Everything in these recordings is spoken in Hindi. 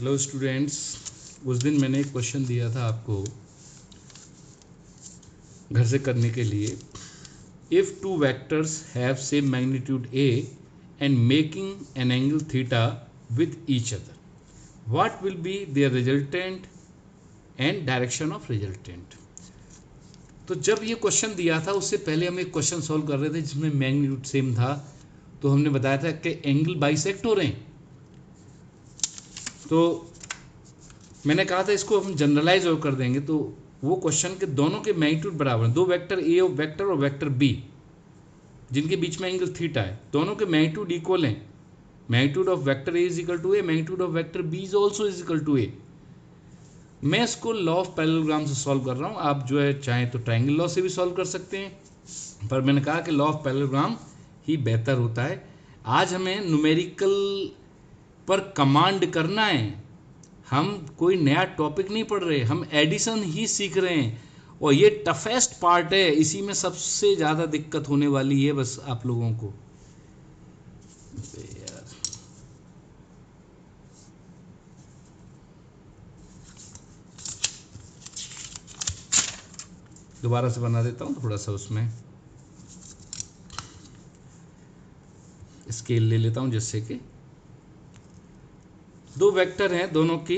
हेलो स्टूडेंट्स, उस दिन मैंने एक क्वेश्चन दिया था आपको घर से करने के लिए। If two vectors have same magnitude A and making an angle theta with each other, what will be their resultant and direction of resultant. तो जब ये क्वेश्चन दिया था उससे पहले हम एक क्वेश्चन सॉल्व कर रहे थे जिसमें मैग्नीट्यूड सेम था। तो हमने बताया था कि एंगल बाइसेक्ट हो रहे हैं। तो मैंने कहा था इसको हम जनरलाइज और कर देंगे। तो वो क्वेश्चन के दोनों के मैग्नीट्यूड बराबर हैं, दो वेक्टर ए वेक्टर और वेक्टर बी जिनके बीच में एंगल थीटा है, दोनों के मैग्नीट्यूड इक्वल हैं। Magnitude of vector A is equal to A, magnitude of vector B is also is equal to A. मैं इसको लॉ ऑफ पैरेललोग्राम से सॉल्व कर रहा हूँ। आप जो है चाहें तो ट्रायंगल लॉ से भी सॉल्व कर सकते हैं, पर मैंने कहा कि लॉ ऑफ पैरेललोग्राम ही बेहतर होता है। आज हमें न्यूमेरिकल पर कमांड करना है। हम कोई नया टॉपिक नहीं पढ़ रहे, हम एडिशन ही सीख रहे हैं और ये टफेस्ट पार्ट है। इसी में सबसे ज़्यादा दिक्कत होने वाली है बस आप लोगों को। यार दोबारा से बना देता हूँ थोड़ा सा, उसमें स्केल ले लेता हूँ जिससे कि दो वेक्टर हैं, दोनों की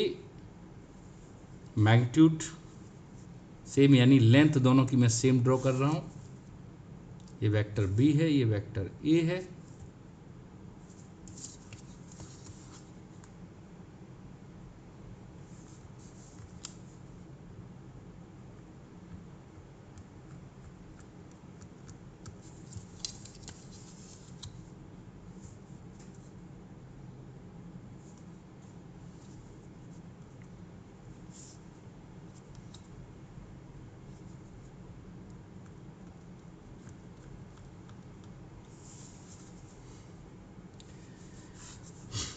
मैग्नीट्यूड सेम यानी लेंथ दोनों की मैं सेम ड्रॉ कर रहा हूँ। ये वेक्टर बी है, ये वेक्टर ए है।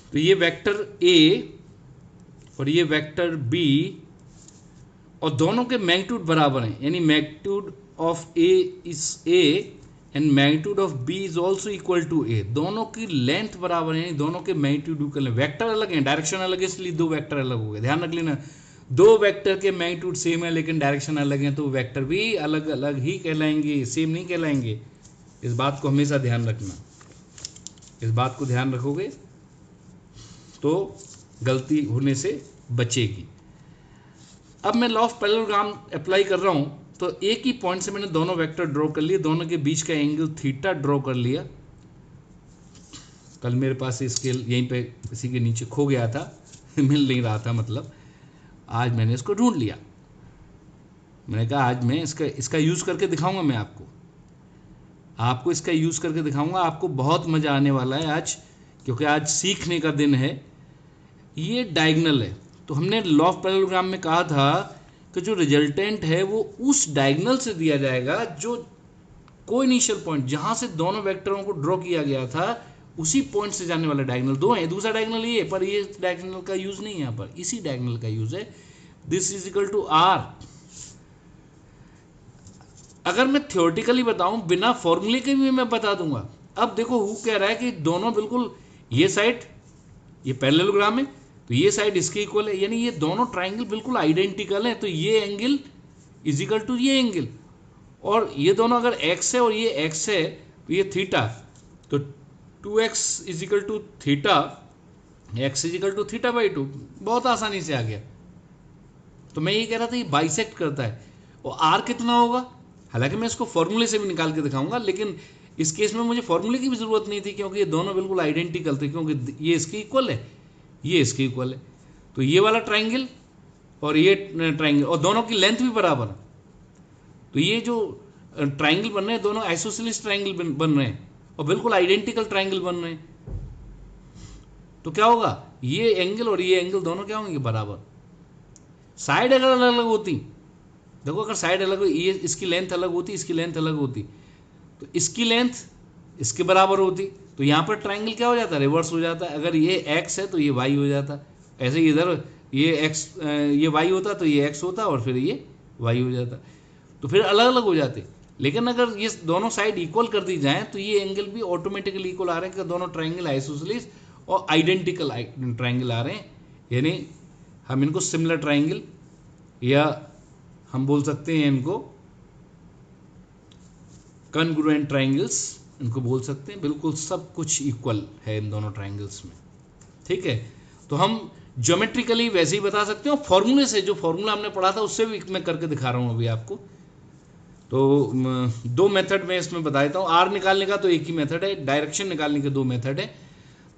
तो ये वेक्टर ए और ये वेक्टर बी और दोनों के मैग्नीट्यूड बराबर हैं, यानी magnitude of A is A and magnitude of B is also equal to A. दोनों की लेंथ बराबर है, यानी दोनों के मैग्नीट्यूड इक्वल है। वेक्टर अलग है, डायरेक्शन अलग है, इसलिए दो वेक्टर अलग हो गए। ध्यान रख लेना, दो वेक्टर के मैग्नीट्यूड सेम है लेकिन डायरेक्शन अलग है, तो वेक्टर भी अलग अलग ही कहलाएंगे, सेम नहीं कहलाएंगे। इस बात को हमेशा ध्यान रखना। इस बात को ध्यान रखोगे तो गलती होने से बचेगी। अब मैं लॉ ऑफ पैरेललोग्राम अप्लाई कर रहा हूँ। तो एक ही पॉइंट से मैंने दोनों वेक्टर ड्रॉ कर लिए, दोनों के बीच का एंगल थीटा ड्रॉ कर लिया। कल मेरे पास स्केल यहीं पे इसी के नीचे खो गया था मिल नहीं रहा था, मतलब आज मैंने इसको ढूंढ लिया। मैंने कहा आज मैं इसका यूज़ करके दिखाऊंगा। मैं आपको इसका यूज़ करके दिखाऊंगा। आपको बहुत मज़ा आने वाला है आज, क्योंकि आज सीखने का दिन है। ये डायगोनल है, तो हमने लॉ ऑफ पैरेललोग्राम में कहा था कि जो रिजल्टेंट है वो उस डायगोनल से दिया जाएगा जो कोई इनिशियल पॉइंट जहां से दोनों वेक्टरों को ड्रॉ किया गया था उसी पॉइंट से जाने वाला डायगोनल। दो है, दूसरा डायगोनल ये, पर ये डायगोनल का यूज नहीं है यहाँ पर, इसी डायगोनल का यूज है। This is equal to R. अगर मैं थ्योरेटिकली बताऊं, बिना फॉर्मूले के भी मैं बता दूंगा। अब देखो हु कह रहा है कि दोनों बिल्कुल, ये साइड ये पैरेललोग्राम है तो ये साइड इसके इक्वल है, यानी ये दोनों ट्राइंगल बिल्कुल आइडेंटिकल है, तो ये एंगल इज इक्वल टू ये एंगल। और ये दोनों अगर x है और ये x है तो ये थीटा, तो 2x is equal to theta, x is equal to theta by 2। बहुत आसानी से आ गया। तो मैं ये कह रहा था ये बाइसेक्ट करता है। और r कितना होगा, हालांकि मैं इसको फॉर्मूले से भी निकाल के दिखाऊंगा, लेकिन इस केस में मुझे फॉर्मूले की भी जरूरत नहीं थी क्योंकि ये दोनों बिल्कुल आइडेंटिकल थे, क्योंकि ये इसके इक्वल है, ये इसके इक्वल है। तो ये वाला ट्राइंगल और ये ट्राइंगल और दोनों की लेंथ भी बराबर है, तो ये जो ट्राइंगल बन रहे हैं दोनों आइसोसेलेस ट्राइंगल बन रहे हैं और बिल्कुल आइडेंटिकल ट्राइंगल बन रहे हैं। तो क्या होगा, ये एंगल और ये एंगल दोनों क्या होंगे, बराबर। साइड अगर अलग अलग होती, देखो अगर साइड अलग हो, ये इसकी लेंथ अलग होती, इसकी लेंथ अलग होती, तो इसकी लेंथ इसके बराबर होती, तो यहाँ पर ट्राइंगल क्या हो जाता है, रिवर्स हो जाता है। अगर ये x है तो ये y हो जाता। ऐसे ही इधर ये x ये y होता तो ये x होता और फिर ये y हो जाता, तो फिर अलग अलग हो जाते। लेकिन अगर ये दोनों साइड इक्वल कर दी जाए तो ये एंगल भी ऑटोमेटिकली इक्वल आ रहे हैं कि दोनों ट्राइंगल आइसोसेलेस और आइडेंटिकल ट्राइंगल आ रहे हैं। यानी हम इनको सिमिलर ट्राइंगल या हम बोल सकते हैं इनको कॉन्ग्रुएंट ट्राइंगल्स इनको बोल सकते हैं। बिल्कुल सब कुछ इक्वल है इन दोनों ट्राइंगल्स में, ठीक है। तो हम ज्योमेट्रिकली वैसे ही बता सकते हैं और फॉर्मूले से, जो फॉर्मूला हमने पढ़ा था उससे भी मैं करके दिखा रहा हूँ अभी आपको। तो दो मेथड में इसमें बता देता हूँ। आर निकालने का तो एक ही मेथड है, डायरेक्शन निकालने के दो मेथड है।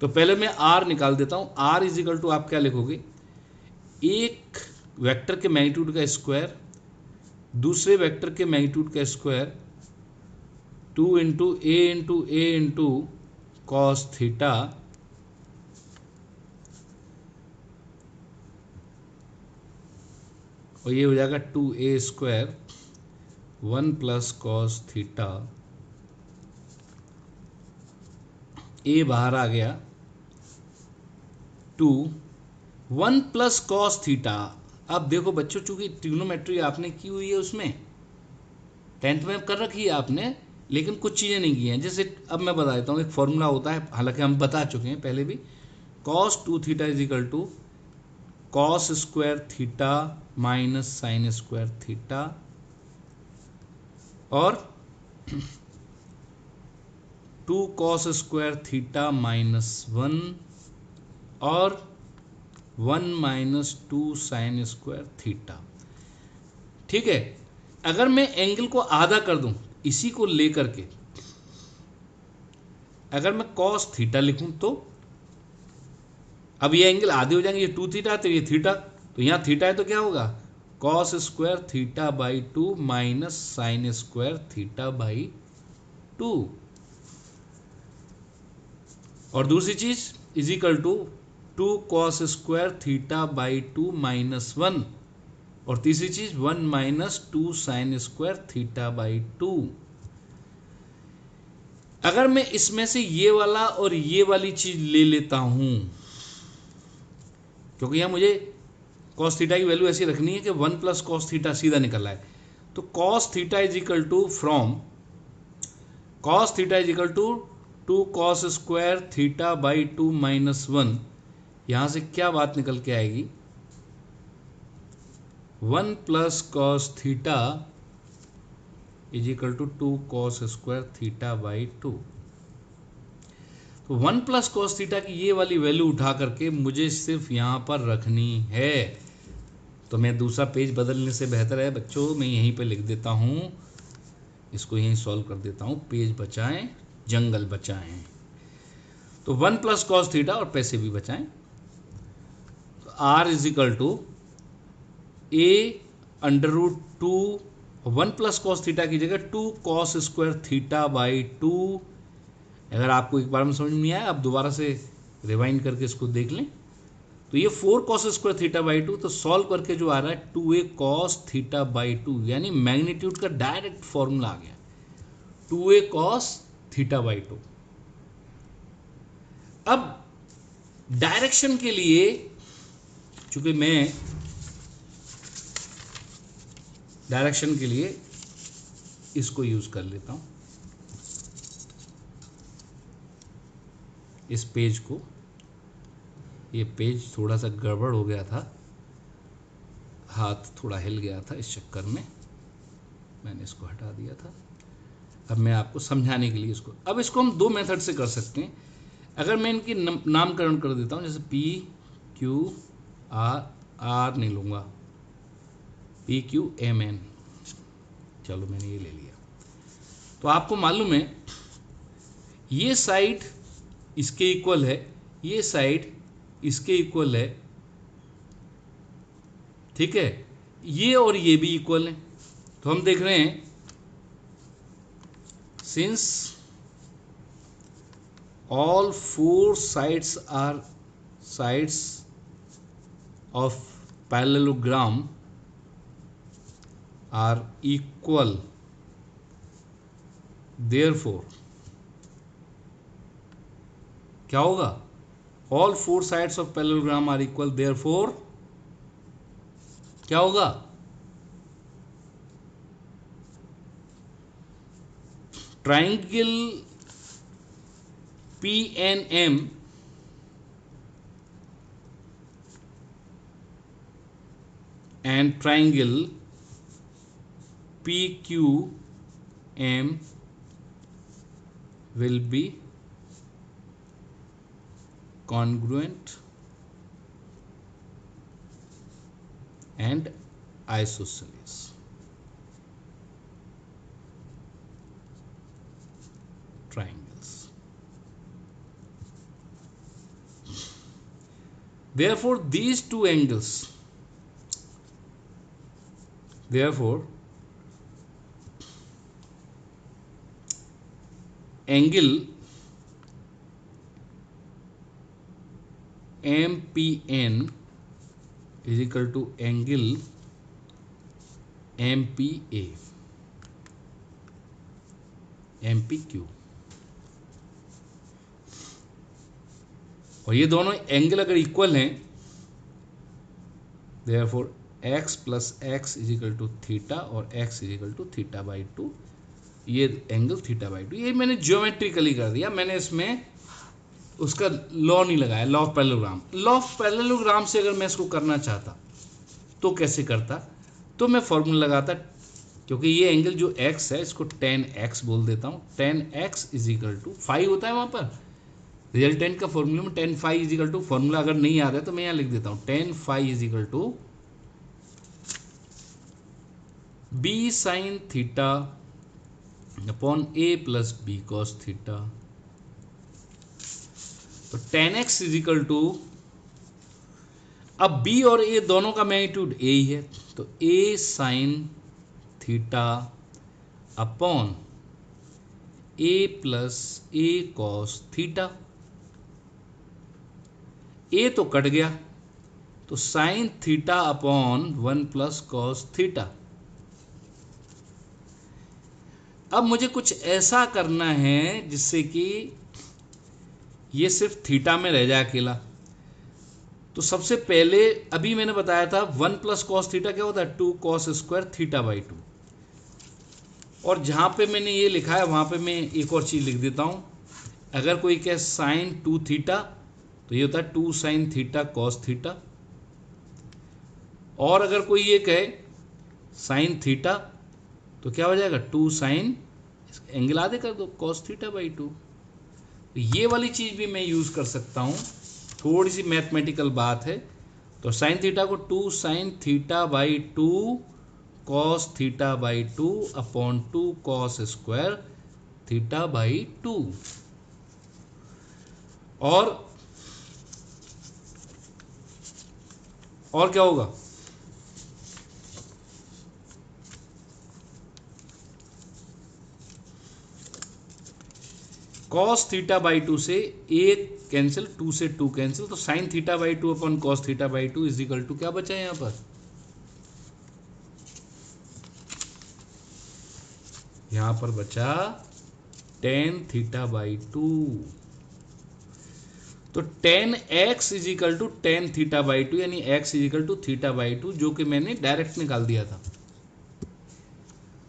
तो पहले मैं आर निकाल देता हूँ। आर इज इक्वल टू आप क्या लिखोगे, एक वेक्टर के मैग्नीट्यूड का स्क्वायर दूसरे वेक्टर के मैग्नीट्यूड का स्क्वायर 2 इंटू ए इंटू कॉस थीटा और ये हो जाएगा 2a² 1 प्लस कॉस थीटा। ए बाहर आ गया 2 1 प्लस कॉस थीटा। अब देखो बच्चों, चूंकि ट्रिग्नोमेट्री आपने की हुई है उसमें 10th में कर रखी है आपने, लेकिन कुछ चीज़ें नहीं की हैं। जैसे अब मैं बता देता हूँ, एक फॉर्मूला होता है, हालांकि हम बता चुके हैं पहले भी, cos 2 theta is equal to cos square theta minus sine square theta और 2 कॉस स्क्वायर थीटा माइनस 1 और 1 माइनस 2 साइन स्क्वायर थीटा, ठीक है। अगर मैं एंगल को आधा कर दूं इसी को लेकर के, अगर मैं कॉस थीटा लिखूं तो अब ये एंगल आधे हो जाएंगे, ये 2 थीटा तो ये थीटा, तो यहाँ थीटा है तो क्या होगा cos square theta by 2 minus sine square theta by 2। और दूसरी चीज is equal to 2 cos square theta by 2 minus 1 और तीसरी चीज 1 minus 2 sine square theta by 2। अगर मैं इसमें से ये वाला और ये वाली चीज ले लेता हूं, क्योंकि यहां मुझे कॉस थीटा की वैल्यू ऐसी रखनी है कि 1 प्लस कॉस थीटा सीधा निकल आए, तो cos theta is equal to from cos theta is equal to 2 cos square theta by 2 minus 1। यहां से क्या बात निकल के आएगी 1 plus cos theta is equal to 2 cos square theta by 2। तो 1 प्लस कॉस थीटा की ये वाली वैल्यू उठा करके मुझे सिर्फ यहां पर रखनी है। तो मैं दूसरा पेज बदलने से बेहतर है बच्चों, मैं यहीं पे लिख देता हूं, इसको यहीं सॉल्व कर देता हूं। पेज बचाएं, जंगल बचाएं। तो 1 प्लस कॉस थीटा और पैसे भी बचाएं। तो R is equal to A under root 2 1 plus cos theta की जगह 2 कॉस स्क्वायर थीटा बाई 2। अगर आपको एक बार में समझ में नहीं आया, आप दोबारा से रिवाइंड करके इसको देख लें। तो ये 4 कॉस स्क्वायर थीटा बाई 2, तो सॉल्व करके जो आ रहा है 2a कॉस थीटा बाई 2, यानी मैग्नीट्यूड का डायरेक्ट फॉर्मूला आ गया 2a कॉस थीटा बाई 2। अब डायरेक्शन के लिए, चूंकि मैं डायरेक्शन के लिए इसको यूज कर लेता हूं, इस पेज को। ये पेज थोड़ा सा गड़बड़ हो गया था, हाथ थोड़ा हिल गया था, इस चक्कर में मैंने इसको हटा दिया था। अब मैं आपको समझाने के लिए अब इसको हम दो मेथड से कर सकते हैं। अगर मैं इनकी नामकरण कर देता हूं, जैसे पी क्यू आर, आर नहीं लूंगा, पी क्यू एम एन, चलो मैंने ये ले लिया। तो आपको मालूम है ये साइड इसके इक्वल है, ये साइड इसके इक्वल है, ठीक है, ये और ये भी इक्वल है। तो हम देख रहे हैं since all 4 sides are sides of parallelogram are equal, therefore क्या होगा all 4 sides of parallelogram are equal, therefore क्या होगा triangle PNM and triangle PQM will be congruent and isosceles. Triangles. Therefore, these two angles, angle MPN is equal to angle MPA, MPQ, और ये दोनों एंगल अगर इक्वल हैं, therefore x plus x is equal to theta और x is equal to theta by 2, ये एंगल थीटा बाई 2। ये मैंने ज्योमेट्रिकली कर दिया, मैंने इसमें उसका लॉ नहीं लगाया, law of parallelogram. Law of parallelogram से अगर मैं इसको करना चाहता तो कैसे करता, तो मैं फॉर्मूला लगाता, क्योंकि ये एंगल जो x है इसको tan x बोल देता हूँ। tan x is equal to 5 होता है वहाँ पर रिजल्टेंट का फॉर्मूला में, tan phi is equal to, formula अगर नहीं याद है तो मैं यहाँ लिख देता हूँ, tan phi is equal to b sin theta upon a plus b cos theta. तो tan x is equal to, अब b और a दोनों का मैग्नीट्यूड a ही है, तो a sin theta upon a plus a cos theta. a तो कट गया, तो sine theta upon 1 plus cos theta. अब मुझे कुछ ऐसा करना है जिससे कि ये सिर्फ थीटा में रह जाए अकेला। तो सबसे पहले अभी मैंने बताया था 1 प्लस कॉस थीटा क्या होता है, 2 कॉस स्क्वायर थीटा बाई 2। और जहाँ पे मैंने ये लिखा है वहाँ पे मैं एक और चीज़ लिख देता हूँ। अगर कोई कहे साइन 2 थीटा तो ये होता है 2 साइन थीटा कॉस थीटा। और अगर कोई ये कहे साइन थीटा तो क्या हो जाएगा, 2 साइन, एंगल आधे कर दो, कॉस थीटा बाई 2। तो ये वाली चीज़ भी मैं यूज़ कर सकता हूँ, थोड़ी सी मैथमेटिकल बात है। तो साइन थीटा को 2 sign theta by 2 cos theta by 2 upon 2 cos square theta by 2। और क्या होगा, कॉस थीटा बाई 2 से 1 कैंसिल, 2 से 2 कैंसिल, तो sine theta by 2 upon cos theta by 2 is equal to क्या बचा है यहाँ पर, यहाँ पर बचा टेन थीटा बाई 2। तो tan x is equal to tan theta by 2, यानी x is equal to theta by 2, जो कि मैंने डायरेक्ट निकाल दिया था।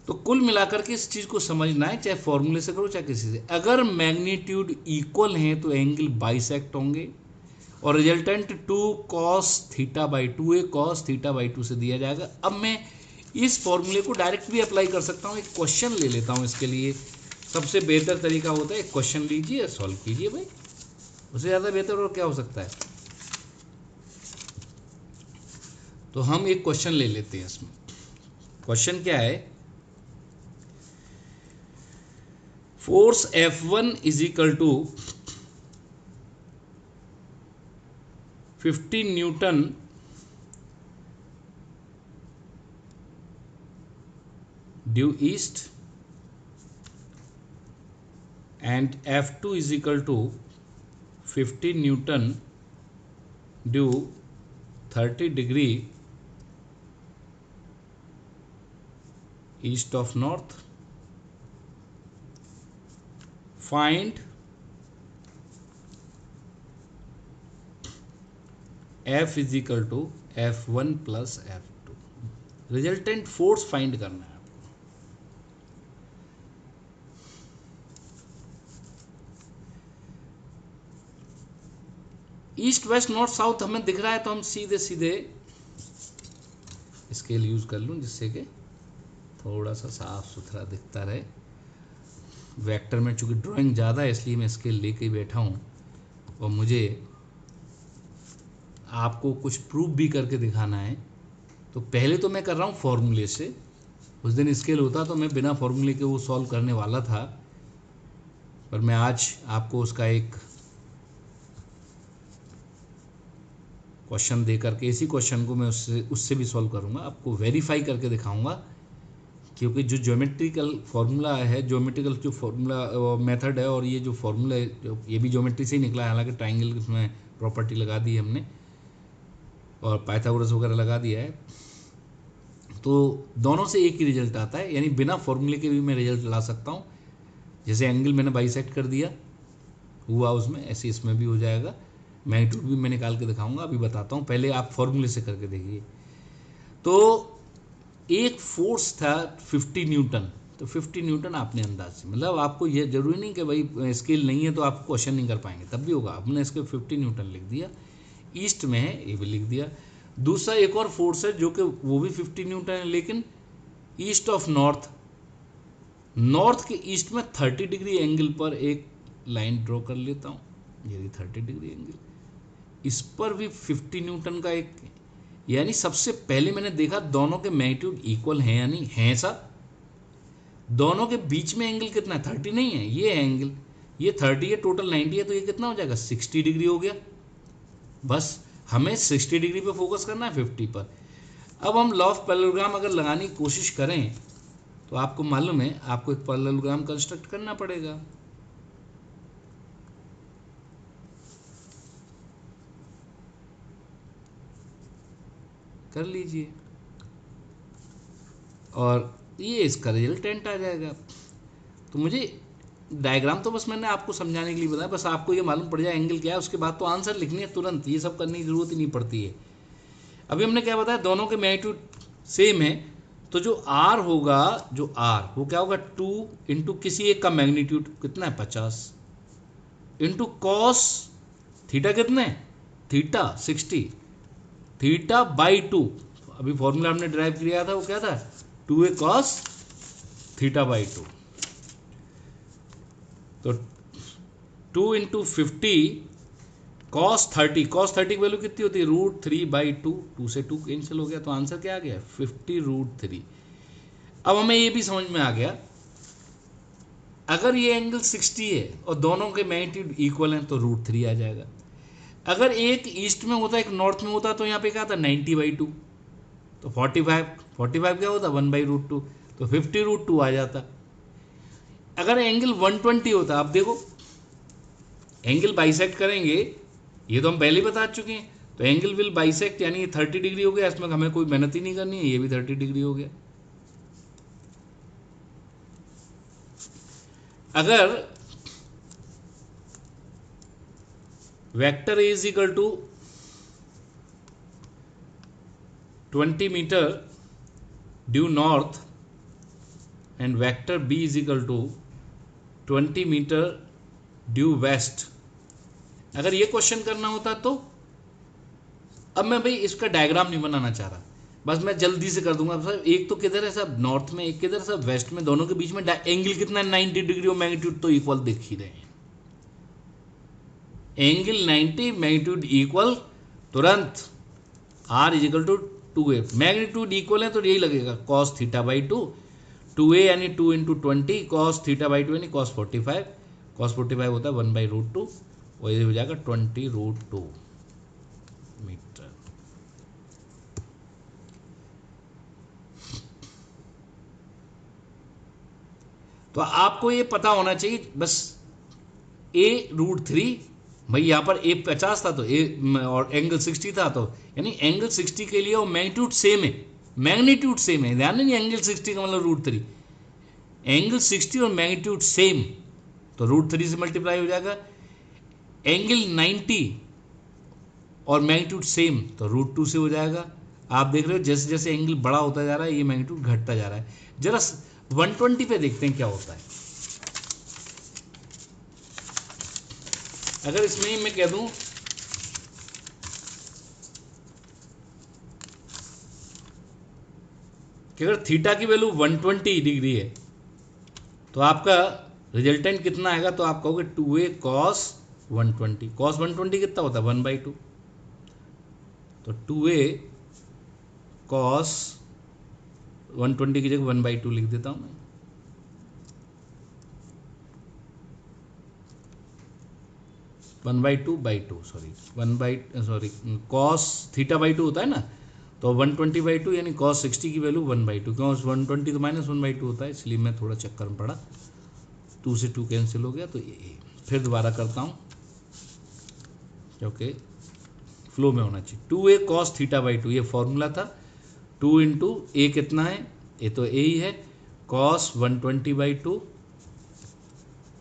तो कुल मिलाकर के इस चीज़ को समझना है, चाहे फॉर्मूले से करो चाहे किसी से। अगर मैग्नीट्यूड इक्वल हैं तो एंगल बाइसेक्ट होंगे, और resultant 2 cos theta by 2 A cos theta by 2 से दिया जाएगा। अब मैं इस फॉर्मूले को डायरेक्ट भी अप्लाई कर सकता हूँ। एक क्वेश्चन ले लेता हूँ, इसके लिए सबसे बेहतर तरीका होता है एक क्वेश्चन लीजिए, सॉल्व कीजिए भाई, उससे ज़्यादा बेहतर और क्या हो सकता है। तो हम एक क्वेश्चन ले लेते हैं। इसमें क्वेश्चन क्या है, force F1 is equal to 15 newton due east and F2 is equal to 15 Newton due 30 degree east of north. Find F is equal to F1 plus F2. Resultant force find करना है। ईस्ट वेस्ट नॉर्थ साउथ हमें दिख रहा है, तो हम सीधे सीधे स्केल यूज़ कर लूँ जिससे कि थोड़ा सा साफ सुथरा दिखता रहे। वेक्टर में चूँकि ड्राइंग ज़्यादा है इसलिए मैं स्केल लेके ही बैठा हूँ, और मुझे आपको कुछ प्रूफ भी करके दिखाना है। तो पहले तो मैं कर रहा हूँ फॉर्मूले से, उस दिन स्केल होता तो मैं बिना फॉर्मूले के वो सॉल्व करने वाला था, पर मैं आज आपको उसका एक क्वेश्चन दे करके इसी क्वेश्चन को मैं उससे भी सॉल्व करूँगा, आपको वेरीफाई करके दिखाऊंगा। क्योंकि जो ज्योमेट्रिकल फार्मूला है, ज्योमेट्रिकल जो फार्मूला मेथड है, और ये जो फार्मूला है जो ये भी ज्योमेट्री से ही निकला है, हालांकि ट्राइंगल में प्रॉपर्टी लगा दी है हमने और पाइथागोरस वगैरह लगा दिया है, तो दोनों से एक ही रिजल्ट आता है, यानी बिना फॉर्मूले के भी मैं रिजल्ट ला सकता हूँ। जैसे एंगल मैंने बाइसेक्ट कर दिया हुआ उसमें, ऐसे इसमें भी हो जाएगा। मैग्नीट्यूड भी मैं निकाल के दिखाऊंगा, अभी बताता हूँ, पहले आप फॉर्मूले से करके देखिए। तो एक फोर्स था 50 न्यूटन, तो 50 न्यूटन आपने अंदाज से, मतलब आपको ये जरूरी नहीं कि भाई स्केल नहीं है तो आप क्वेश्चन नहीं कर पाएंगे, तब भी होगा। आपने इसके 50 न्यूटन लिख दिया, ईस्ट में है ये भी लिख दिया। दूसरा एक और फोर्स है जो कि वो भी 50 न्यूटन है, लेकिन ईस्ट ऑफ नॉर्थ, नॉर्थ के ईस्ट में 30 डिग्री एंगल पर एक लाइन ड्रॉ कर लेता हूँ, ये 30 डिग्री एंगल, इस पर भी 50 न्यूटन का एक, यानी सबसे पहले मैंने देखा दोनों के मैग्नीट्यूड इक्वल हैं या नहीं हैं। सर दोनों के बीच में एंगल कितना है? 30 नहीं है, ये है एंगल, ये 30 है, टोटल 90 है, तो ये कितना हो जाएगा? 60 डिग्री हो गया। बस हमें 60 डिग्री पे फोकस करना है 50 पर। अब हम लॉ ऑफ पैरेललोग्राम अगर लगाने की कोशिश करें तो आपको मालूम है आपको एक पैरेललोग्राम कंस्ट्रक्ट करना पड़ेगा। कर लीजिए और ये इसका रिजल्टेंट आ जाएगा। तो मुझे डायग्राम तो बस मैंने आपको समझाने के लिए बताया, बस आपको ये मालूम पड़ जाए एंगल क्या है, उसके बाद तो आंसर लिखनी है तुरंत, ये सब करने की जरूरत ही नहीं पड़ती है। अभी हमने क्या बताया, दोनों के मैग्नीट्यूड सेम है, तो जो आर होगा, जो आर वो क्या होगा 2 इंटू किसी एक का मैग्नीट्यूड कितना है 50 इंटू कॉस थीटा कितना है थीटा 60 थीटा बाई 2। अभी फॉर्मूला हमने ड्राइव किया था वो क्या था 2a कॉस थीटा बाई 2। तो 2 इंटू 50 कॉस 30, कॉस 30 की वैल्यू कितनी होती है √3/2, 2 से 2 कैंसिल हो गया, तो आंसर क्या आ गया 50√3। अब हमें ये भी समझ में आ गया, अगर ये एंगल 60 है और दोनों के मैग्नीट्यूड इक्वल हैं तो √3 आ जाएगा। अगर एक ईस्ट में होता एक नॉर्थ में होता तो यहाँ पे क्या था 90/2, तो 45 क्या होता 1/√2, तो 50√2 आ जाता। अगर एंगल 120 होता, आप देखो एंगल बाइसेक्ट करेंगे, ये तो हम पहले ही बता चुके हैं, तो एंगल विल बाइसेक्ट, यानी 30 डिग्री हो गया, इसमें हमें कोई मेहनत ही नहीं करनी है, ये भी 30 डिग्री हो गया। अगर vector A is equal to 20 metre due north and vector B is equal to 20 metre due west, अगर ये क्वेश्चन करना होता तो, अब मैं भाई इसका डायग्राम नहीं बनाना चाह रहा, बस मैं जल्दी से कर दूंगा। सर एक तो किधर है सब नॉर्थ में, एक किधर सब वेस्ट में, दोनों के बीच में एंगल कितना 90 डिग्री और मैग्नीट्यूड तो इक्वल दिख ही रहे हैं, एंगल 90 मैग्नीट्यूड इक्वल, तुरंत R is equal to 2a, magnitude equal है तो यही लगेगा cos थीटा बाई 2, 2a यानी 2 इंटू 20 cos थीटा बाई 2 यानी cos 45, cos 45 होता है 1/√2 और ये हो जाएगा 20√2 मीटर। तो आपको ये पता होना चाहिए बस, a√3, भाई यहाँ पर a 50 था तो a और एंगल 60 था, तो यानी एंगल 60 के लिए वो मैग्नीट्यूड सेम है, मैग्नीट्यूड सेम है, ध्यान नहीं, एंगल 60 का मतलब √3, एंगल 60 और मैग्नीट्यूड सेम, तो √3 से मल्टीप्लाई हो जाएगा। एंगल 90 और मैग्नीट्यूड सेम तो √2 से हो जाएगा। आप देख रहे हो जैसे जैसे एंगल बड़ा होता जा रहा है ये मैग्नीट्यूड घटता जा रहा है। जरा 120 पे देखते हैं क्या होता है। अगर इसमें मैं कह दूं कि अगर थीटा की वैल्यू 120 डिग्री है तो आपका रिजल्टेंट कितना आएगा, तो आप कहोगे 2a cos 120। cos 120 कितना होता है 1/2, तो 2a cos 120 की जगह 1/2 लिख देता हूं मैं। कॉस थीटा बाई टू होता है ना, तो 120/2 यानी cos 60 की वैल्यू 1/2, क्यों 120 तो -1/2 होता है, इसलिए मैं थोड़ा चक्कर में पड़ा, 2 से 2 कैंसिल हो गया। तो ये फिर दोबारा करता हूँ क्योंकि फ्लो में होना चाहिए। 2a cos θ/2 ये फॉर्मूला था। 2 इंटू ए कितना है, ये तो ए ही है, cos 120/2,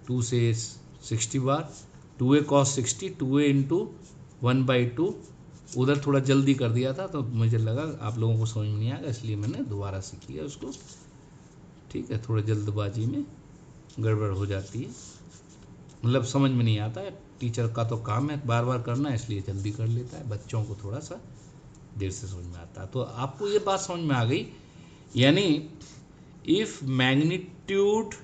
2 से 60 बार, 2a cos 60, 2a इंटू 1/2। उधर थोड़ा जल्दी कर दिया था तो मुझे लगा आप लोगों को समझ में नहीं आएगा, इसलिए मैंने दोबारा से किया उसको। ठीक है, थोड़ा जल्दबाजी में गड़बड़ हो जाती है, मतलब समझ में नहीं आता है। टीचर का तो काम है बार बार करना, इसलिए जल्दी कर लेता है, बच्चों को थोड़ा सा देर से समझ में आता है। तो आपको ये बात समझ में आ गई, यानी if magnitude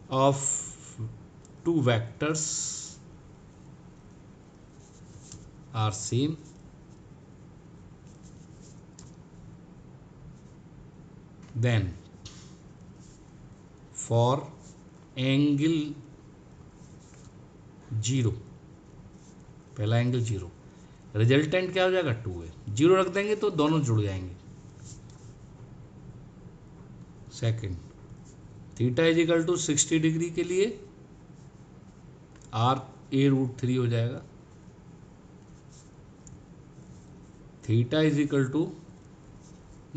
of two vectors are same, then for angle 0, पहला एंगल 0, रिजल्टेंट क्या हो जाएगा 2a, 0 रख देंगे तो दोनों जुड़ जाएंगे। Second, theta is equal to 60 degree के लिए r a√3 हो जाएगा। Theta is equal to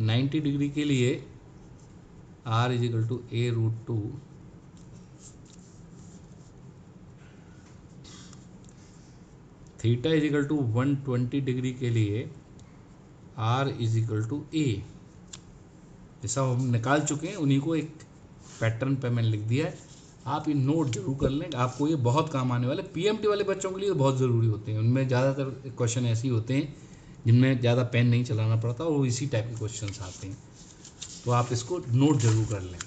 90 degree के लिए r is equal to a√2। Theta is equal to 120 degree के लिए r is equal to a। जैसा हम निकाल चुके हैं उन्हीं को एक पैटर्न पे मैंने लिख दिया है, आप ये नोट जरूर कर लें, आपको ये बहुत काम आने वाले। पीएमटी वाले बच्चों के लिए बहुत ज़रूरी होते हैं, उनमें ज़्यादातर क्वेश्चन ऐसे ही होते हैं जिनमें ज़्यादा पेन नहीं चलाना पड़ता और इसी टाइप के क्वेश्चन आते हैं, तो आप इसको नोट जरूर कर लें।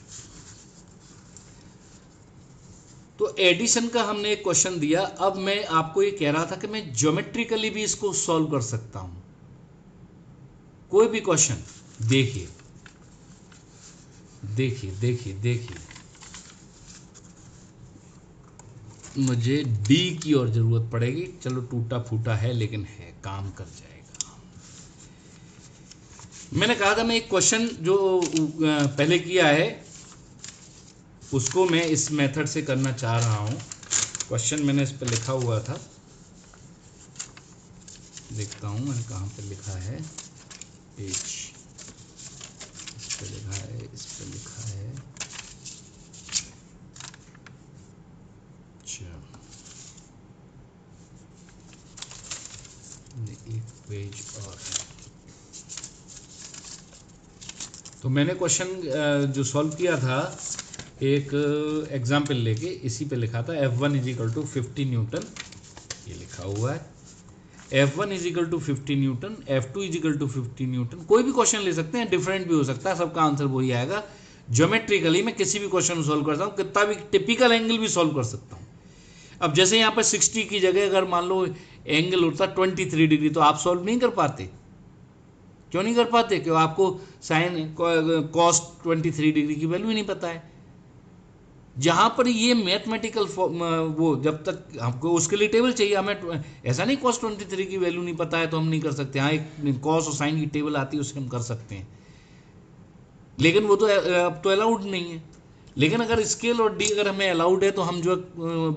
तो एडिशन का हमने एक क्वेश्चन दिया, अब मैं आपको ये कह रहा था कि मैं ज्योमेट्रिकली भी इसको सॉल्व कर सकता हूं। कोई भी क्वेश्चन देखिए देखिए देखिए देखिए, मुझे डी की और जरूरत पड़ेगी, चलो टूटा फूटा है लेकिन है, काम कर जाएगा। मैंने कहा था मैं एक क्वेश्चन जो पहले किया है उसको मैं इस मेथड से करना चाह रहा हूं। क्वेश्चन मैंने इस पर लिखा हुआ था, देखता हूं मैंने कहां पे लिखा है, पेज इस पे लिखा है, इस पे लिखा है, अच्छा एक पेज और है। तो मैंने क्वेश्चन जो सॉल्व किया था एक एग्जाम्पल लेके, इसी पे लिखा था F1 is equal to 50 Newton, ये लिखा हुआ है। F1 is equal to 50 newton, F2 is equal to 50 newton. कोई भी क्वेश्चन ले सकते हैं, डिफरेंट भी हो सकता है, सबका आंसर वही आएगा। ज्योमेट्रिकली मैं किसी भी क्वेश्चन को सॉल्व करता हूँ, कितना भी टिपिकल एंगल भी सॉल्व कर सकता हूँ। अब जैसे यहाँ पर 60 की जगह अगर मान लो एंगल होता 23 डिग्री, तो आप सॉल्व नहीं कर पाते। क्यों नहीं कर पाते? क्यों आपको साइन कॉस 23 डिग्री की वैल्यू ही नहीं पता है। जहां पर ये मैथमेटिकल वो जब तक हमको उसके लिए टेबल चाहिए, हमें ऐसा नहीं कॉस 23 की वैल्यू नहीं पता है तो हम नहीं कर सकते। हाँ, एक कॉस और साइन की टेबल आती है, उससे हम कर सकते हैं, लेकिन वो तो अब तो अलाउड नहीं है। लेकिन अगर स्केल और डी अगर हमें अलाउड है तो हम जो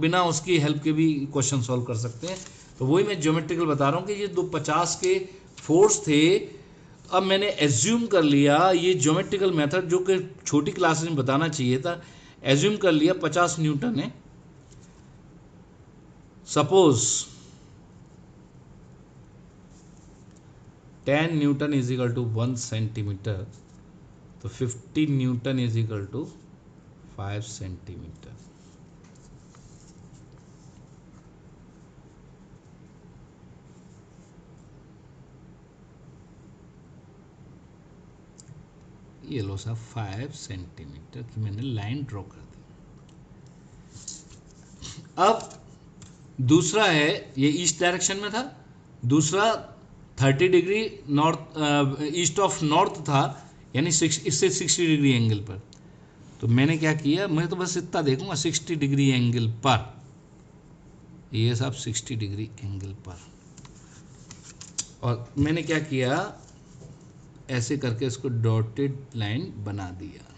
बिना उसकी हेल्प के भी क्वेश्चन सॉल्व कर सकते हैं। तो वही मैं ज्योमेट्रिकल बता रहा हूँ कि ये 250 के फोर्स थे। अब मैंने एज्यूम कर लिया ये ज्योमेट्रिकल मेथड जो कि छोटी क्लासेस में बताना चाहिए था, एज्यूम कर लिया 50 न्यूटन है। Suppose 10 newton is equal to 1 centimetre, तो 50 newton is equal to 5 centimetre. ये लो सा 5 सेंटीमीटर की मैंने लाइन ड्रॉ कर दी। अब दूसरा है, ये ईस्ट डायरेक्शन में था, दूसरा 30 degree north east of north था, यानी इससे 60 डिग्री एंगल पर। तो मैंने क्या किया, मैं तो बस इतना देखूंगा 60 डिग्री एंगल पर, ये सब 60 डिग्री एंगल पर। और मैंने क्या किया, ऐसे करके इसको डॉटेड लाइन बना दिया।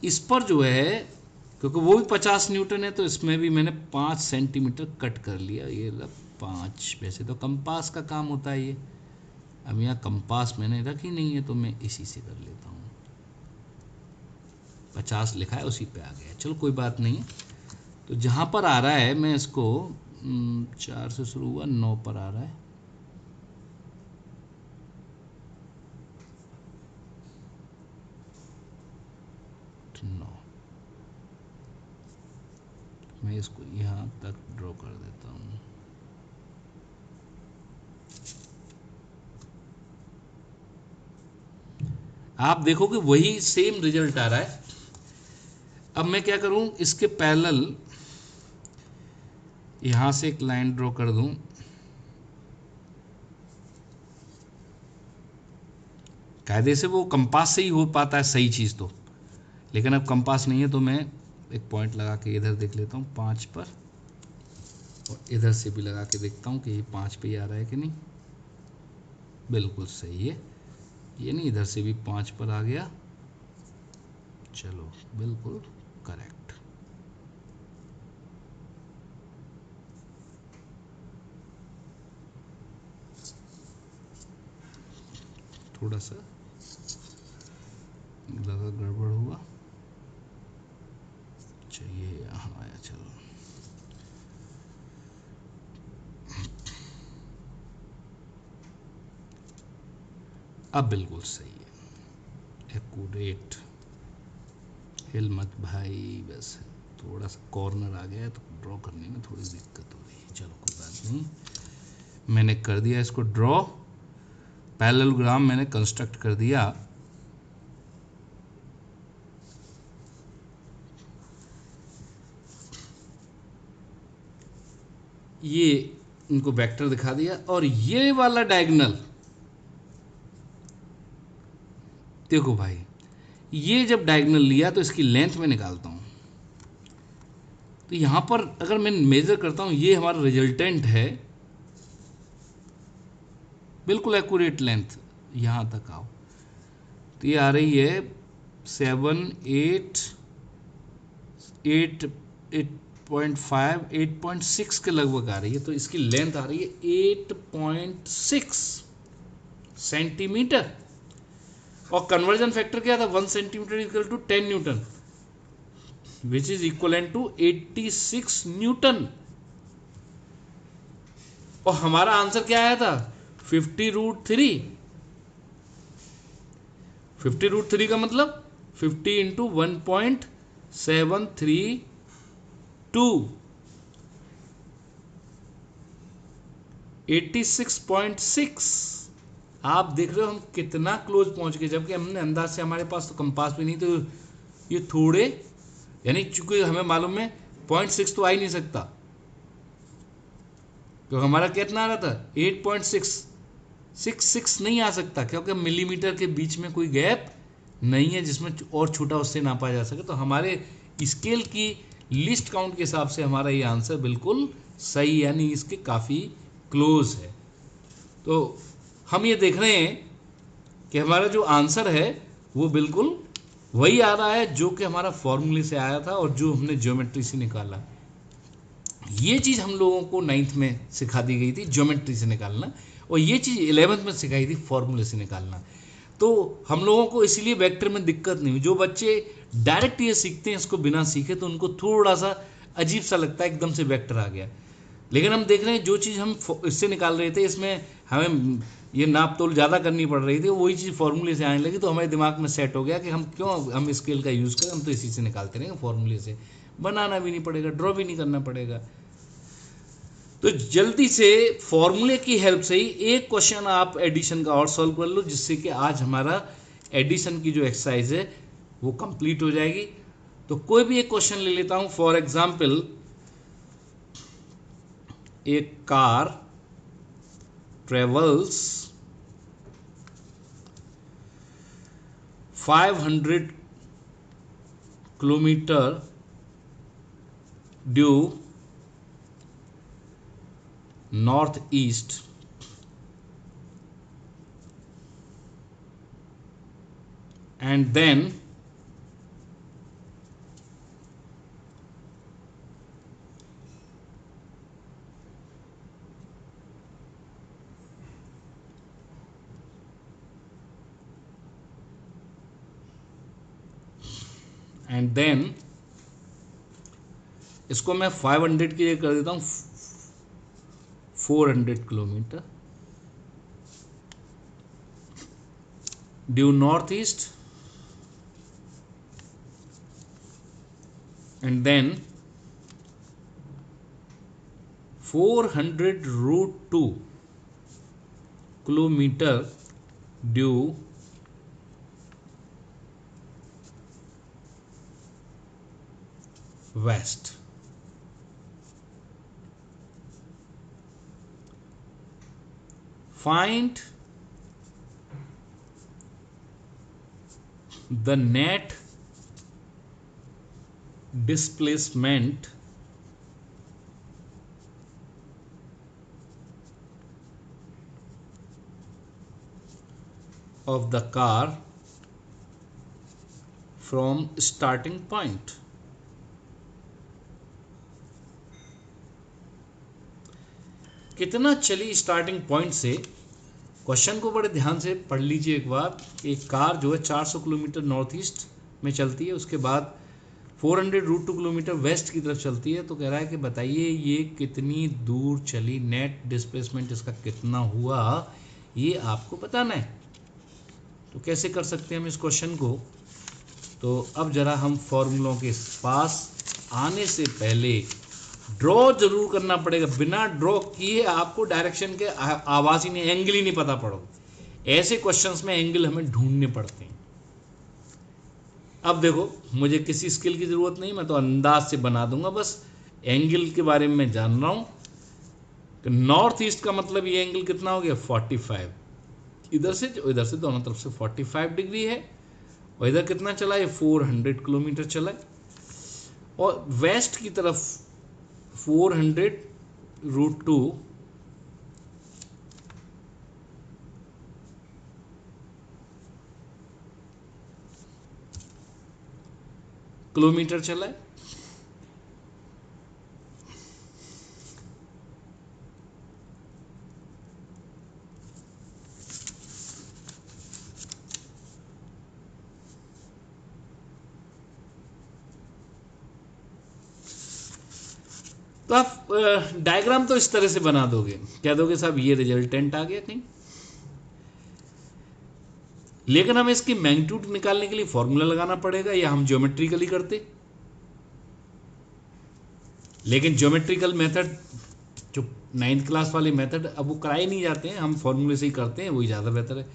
इस पर जो है, क्योंकि वो भी 50 न्यूटन है, तो इसमें भी मैंने 5 सेंटीमीटर कट कर लिया। ये 5, वैसे तो कंपास का काम होता है ये, अब यहाँ कंपास मैंने रखी नहीं है तो मैं इसी से कर लेता हूँ। 50 लिखा है उसी पे आ गया, चलो कोई बात नहीं। तो जहाँ पर आ रहा है मैं इसको 4 से शुरू हुआ, 9 पर आ रहा है। मैं इसको यहाँ तक ड्रॉ कर देता हूँ। आप देखो कि वही सेम रिजल्ट आ रहा है। अब मैं क्या करूँ, इसके पैरेलल यहाँ से एक लाइन ड्रॉ कर दूँ। कायदे से वो कंपास से ही हो पाता है सही चीज़ तो, लेकिन अब कंपास नहीं है तो मैं एक पॉइंट लगा के इधर देख लेता हूँ 5 पर, और इधर से भी लगा के देखता हूँ कि ये 5 पे ही आ रहा है कि नहीं। बिल्कुल सही है, ये नहीं, इधर से भी 5 पर आ गया। चलो बिल्कुल करेक्ट। थोड़ा सा लगा गड़बड़ हुआ, चाहिए यहाँ आया। चलो अब बिल्कुल सही है, एक्यूरेट। हिल मत भाई, बस थोड़ा सा कॉर्नर आ गया तो ड्रॉ करने में थोड़ी दिक्कत हो रही है। चलो कोई बात नहीं, मैंने कर दिया इसको ड्रॉ, पैरेललोग्राम मैंने कंस्ट्रक्ट कर दिया। ये इनको वेक्टर दिखा दिया, और ये वाला डायगोनल देखो भाई, ये जब डायगोनल लिया तो इसकी लेंथ में निकालता हूं, तो यहां पर अगर मैं मेजर करता हूं, ये हमारा रिजल्टेंट है, बिल्कुल एक्यूरेट लेंथ। यहां तक आओ तो ये आ रही है 7, 8, 8.5, 8.6 के लगभग आ रही है। तो इसकी लेंथ आ रही है 8.6 सेंटीमीटर, और कन्वर्जन फैक्टर क्या था, 1 centimetre equal to 10 newton, which is equivalent to 86 newton. और हमारा आंसर क्या आया था, 50√3। 50√3 का मतलब 50 इंटू 1.732, 86.6। आप देख रहे हो हम कितना क्लोज पहुंच गए, जबकि हमने अंदाज से, हमारे पास तो कंपास भी नहीं, तो ये थोड़े, यानी चूंकि हमें मालूम है 0.6 तो आ ही नहीं सकता, तो हमारा कितना आ रहा था 8.6 नहीं आ सकता, क्योंकि मिलीमीटर के बीच में कोई गैप नहीं है जिसमें और छोटा उससे नापा जा सके। तो हमारे स्केल की लिस्ट काउंट के हिसाब से हमारा ये आंसर बिल्कुल सही, यानी इसके काफ़ी क्लोज है। तो हम ये देख रहे हैं कि हमारा जो आंसर है वो बिल्कुल वही आ रहा है जो कि हमारा फॉर्मूले से आया था, और जो हमने ज्योमेट्री से निकाला। ये चीज़ हम लोगों को 9th में सिखा दी गई थी, ज्योमेट्री से निकालना, और ये चीज़ 11th में सिखाई थी, फॉर्मूले से निकालना। तो हम लोगों को इसलिए वेक्टर में दिक्कत नहीं हुई। जो बच्चे डायरेक्ट ये सीखते हैं इसको बिना सीखे, तो उनको थोड़ा सा अजीब सा लगता है, एकदम से वेक्टर आ गया। लेकिन हम देख रहे हैं जो चीज़ हम इससे निकाल रहे थे, इसमें हमें ये नाप तोल ज़्यादा करनी पड़ रही थी, वही चीज़ फॉर्मूले से आने लगी, तो हमारे दिमाग में सेट हो गया कि हम क्यों हम स्केल का यूज़ करें, हम तो इसी से निकालते रहेंगे, फॉर्मूले से बनाना भी नहीं पड़ेगा, ड्रॉ भी नहीं करना पड़ेगा। तो जल्दी से फॉर्मूले की हेल्प से ही एक क्वेश्चन आप एडिशन का और सॉल्व कर लो, जिससे कि आज हमारा एडिशन की जो एक्सरसाइज है वो कंप्लीट हो जाएगी। तो कोई भी एक क्वेश्चन ले लेता हूं। फॉर एग्जांपल, एक car travels 500 kilometre due north east and then इसको मैं 500 की जगह कर देता हूं 400 kilometre due north east and then 400 root 2 kilometre due west. Find the net displacement of the car from starting point। कितना चली स्टार्टिंग पॉइंट से। क्वेश्चन को बड़े ध्यान से पढ़ लीजिए एक बार। एक कार जो है 400 किलोमीटर नॉर्थ ईस्ट में चलती है, उसके बाद 400 रूट 2 किलोमीटर वेस्ट की तरफ चलती है। तो कह रहा है कि बताइए ये कितनी दूर चली, नेट डिस्प्लेसमेंट इसका कितना हुआ, ये आपको बताना है। तो कैसे कर सकते हैं हम इस क्वेश्चन को? तो अब जरा हम फॉर्मूलों के पास आने से पहले ड्रॉ जरूर करना पड़ेगा। बिना ड्रॉ किए आपको डायरेक्शन के आवाज ही नहीं, एंगल ही नहीं पता पड़ोगे। ऐसे क्वेश्चंस में एंगल हमें ढूंढने पड़ते हैं। अब देखो, मुझे किसी स्किल की जरूरत नहीं, मैं तो अंदाज से बना दूंगा। बस एंगल के बारे में मैं जान रहा हूं। तो नॉर्थ ईस्ट का मतलब ये एंगल कितना हो गया 45, इधर से दोनों तरफ से 45 डिग्री है। और इधर कितना चला है 400 किलोमीटर चला है। और वेस्ट की तरफ 400 रूट 2 किलोमीटर चला है। तो आप डायग्राम तो इस तरह से बना दोगे, कह दोगे साहब ये रिजल्टेंट आ गया कहीं। लेकिन हमें इसकी मैग्नीट्यूड निकालने के लिए फॉर्मूला लगाना पड़ेगा, या हम ज्योमेट्रिकली करते। लेकिन ज्योमेट्रिकल मेथड जो 9th क्लास वाले मेथड अब वो कराए नहीं जाते हैं, हम फॉर्मूले से ही करते हैं, वही ज़्यादा बेहतर है।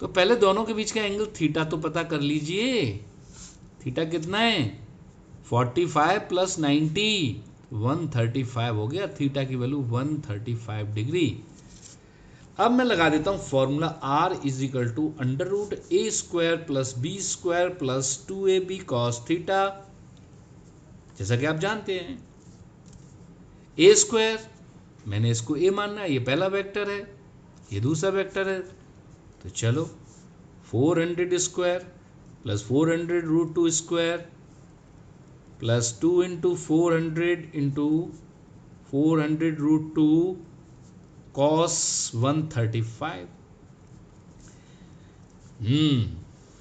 तो पहले दोनों के बीच का एंगल थीटा तो पता कर लीजिए। थीटा कितना है 45 प्लस 90 135 हो गया। थीटा की वैल्यू 135 डिग्री। अब मैं लगा देता हूं formula R is equal to under root A square plus B square plus 2ab cos theta. जैसा कि आप जानते हैं ए स्क्वायर, मैंने इसको ए मानना है, ये पहला वेक्टर है, ये दूसरा वेक्टर है। तो चलो 400 square plus 400 root 2 square plus 2 into 400 into 400 root 2 cos 135।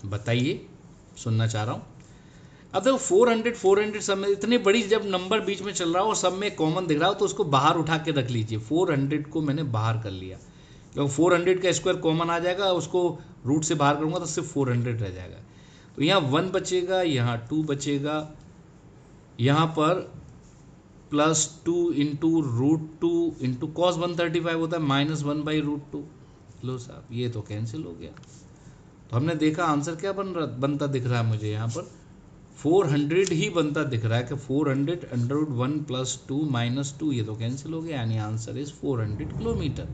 बताइए, सुनना चाह रहा हूं। अब देखो 400 सब में इतनी बड़ी जब नंबर बीच में चल रहा हो और सब में कॉमन दिख रहा हो तो उसको बाहर उठा के रख लीजिए। 400 को मैंने बाहर कर लिया, क्योंकि 400 का स्क्वायर कॉमन आ जाएगा, उसको रूट से बाहर करूंगा तो सिर्फ 400 रह जाएगा। तो यहाँ 1 बचेगा, यहाँ 2 बचेगा, यहाँ पर plus 2 into root 2 into cos 135 होता है -1/√2। लो साहब, ये तो कैंसिल हो गया। तो हमने देखा आंसर क्या बनता दिख रहा है मुझे यहाँ पर 400 ही बनता दिख रहा है कि 400 √1 + 2 - 2, ये तो कैंसिल हो गया, यानी आंसर इज 400 किलोमीटर।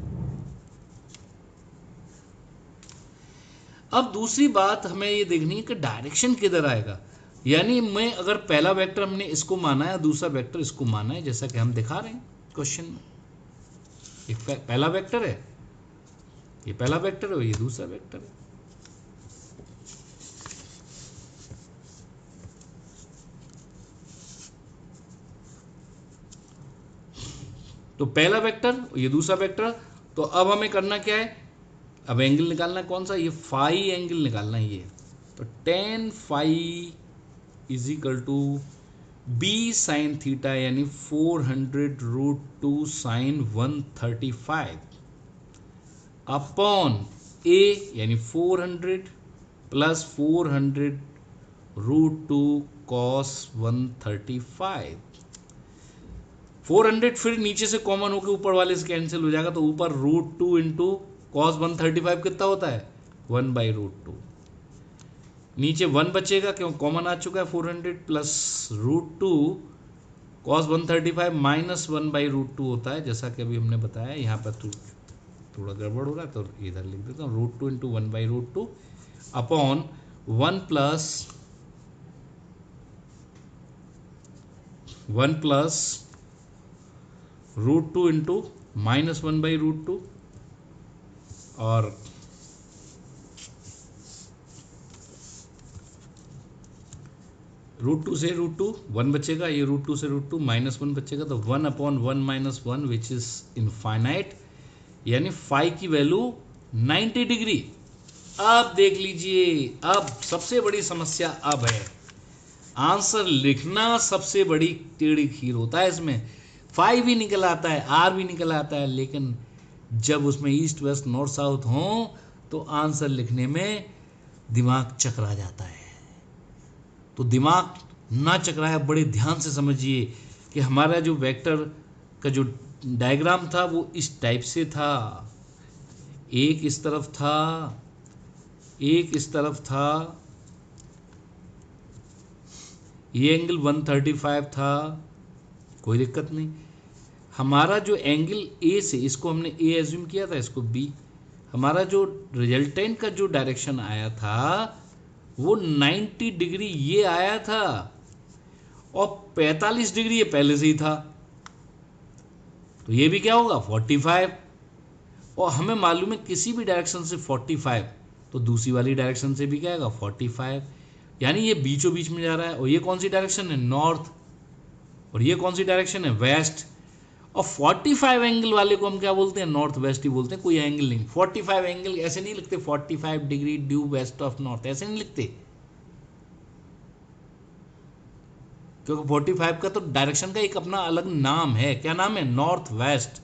अब दूसरी बात हमें ये देखनी है कि डायरेक्शन किधर आएगा। यानी मैं अगर पहला वेक्टर हमने इसको माना है, दूसरा वेक्टर इसको माना है, जैसा कि हम दिखा रहे हैं क्वेश्चन में। एक पहला वेक्टर है, ये पहला वेक्टर है, ये दूसरा वेक्टर है। तो पहला वेक्टर, ये दूसरा वेक्टर। तो अब हमें करना क्या है, अब एंगल निकालना है कौन सा, ये फाई एंगल निकालना है ये। तो tan phi is equal to b sin theta, यानी 400√2 sin 135 अपॉन a, यानी 400 प्लस 400√2 cos 135। 400 फिर नीचे से कॉमन होकर ऊपर वाले से कैंसिल हो जाएगा, तो ऊपर √2 इंटू कॉस 135 कितना होता है 1/√2। नीचे 1 बचेगा क्यों कॉमन आ चुका है 400 प्लस √2 कॉस 135 माइनस 1/√2 होता है, जैसा कि अभी हमने बताया। यहाँ पर थोड़ा गड़बड़ हो रहा है तो इधर लिख देता हूँ √2 इंटू 1/√2 अपॉन 1 प्लस √2 इंटू -1/√2 और √2 से √2 1 बचेगा, ये √2 से √2 -1 बचेगा, तो 1/1 - 1 विच इज इनफाइनाइट, यानी फाई की वैल्यू 90 डिग्री। अब देख लीजिए, अब सबसे बड़ी समस्या अब है आंसर लिखना, सबसे बड़ी टेढ़ी खीर होता है इसमें। फाई भी निकल आता है, आर भी निकल आता है, लेकिन जब उसमें ईस्ट वेस्ट नॉर्थ साउथ हो तो आंसर लिखने में दिमाग चकरा जाता है। तो दिमाग ना चकराए, बड़े ध्यान से समझिए कि हमारा जो वेक्टर का जो डायग्राम था वो इस टाइप से था, एक इस तरफ था, एक इस तरफ था, ये एंगल 135 था, कोई दिक्कत नहीं। हमारा जो एंगल ए से, इसको हमने ए एज्यूम किया था, इसको बी, हमारा जो रिजल्टेंट का जो डायरेक्शन आया था वो 90 डिग्री ये आया था और 45 डिग्री ये पहले से ही था, तो ये भी क्या होगा 45। और हमें मालूम है किसी भी डायरेक्शन से 45 तो दूसरी वाली डायरेक्शन से भी क्या आएगा 45, यानी ये बीचों बीच में जा रहा है। और ये कौन सी डायरेक्शन है नॉर्थ, और ये कौन सी डायरेक्शन है वेस्ट। और 45 एंगल वाले को हम क्या बोलते हैं नॉर्थ वेस्ट ही बोलते हैं, कोई एंगल नहीं। 45 एंगल ऐसे नहीं लिखते 45 degree due west of north, ऐसे नहीं लिखते, क्योंकि 45 का तो डायरेक्शन का एक अपना अलग नाम है। क्या नाम है नॉर्थ वेस्ट।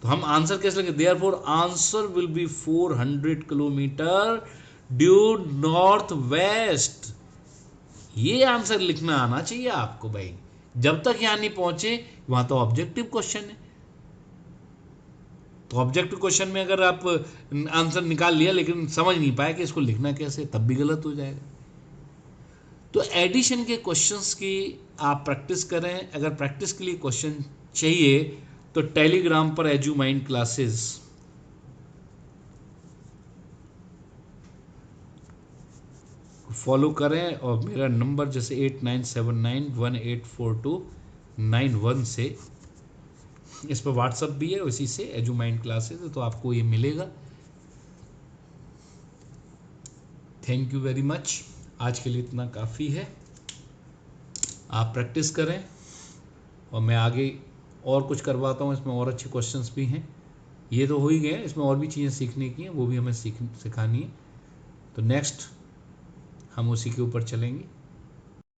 तो हम आंसर कैसे लेंगे, therefore answer will be 400 kilometre due north west. ये आंसर लिखना आना चाहिए आपको भाई। जब तक यहां नहीं पहुंचे वहां तो ऑब्जेक्टिव क्वेश्चन है, तो ऑब्जेक्टिव क्वेश्चन में अगर आप आंसर निकाल लिया लेकिन समझ नहीं पाए कि इसको लिखना कैसे, तब भी गलत हो जाएगा। तो एडिशन के क्वेश्चंस की आप प्रैक्टिस करें। अगर प्रैक्टिस के लिए क्वेश्चन चाहिए तो टेलीग्राम पर एजुमाइंड क्लासेस फॉलो करें, और मेरा नंबर जैसे 8979184291 से, इस पर व्हाट्सअप भी है, उसी से एजुमाइंड क्लासेस है, तो आपको ये मिलेगा। थैंक यू वेरी मच, आज के लिए इतना काफ़ी है। आप प्रैक्टिस करें और मैं आगे और कुछ करवाता हूँ, इसमें और अच्छे क्वेश्चंस भी हैं। ये तो हो ही गए, इसमें और भी चीज़ें सीखने की हैं, वो भी हमें सिखानी है। तो नेक्स्ट हम उसी के ऊपर चलेंगे।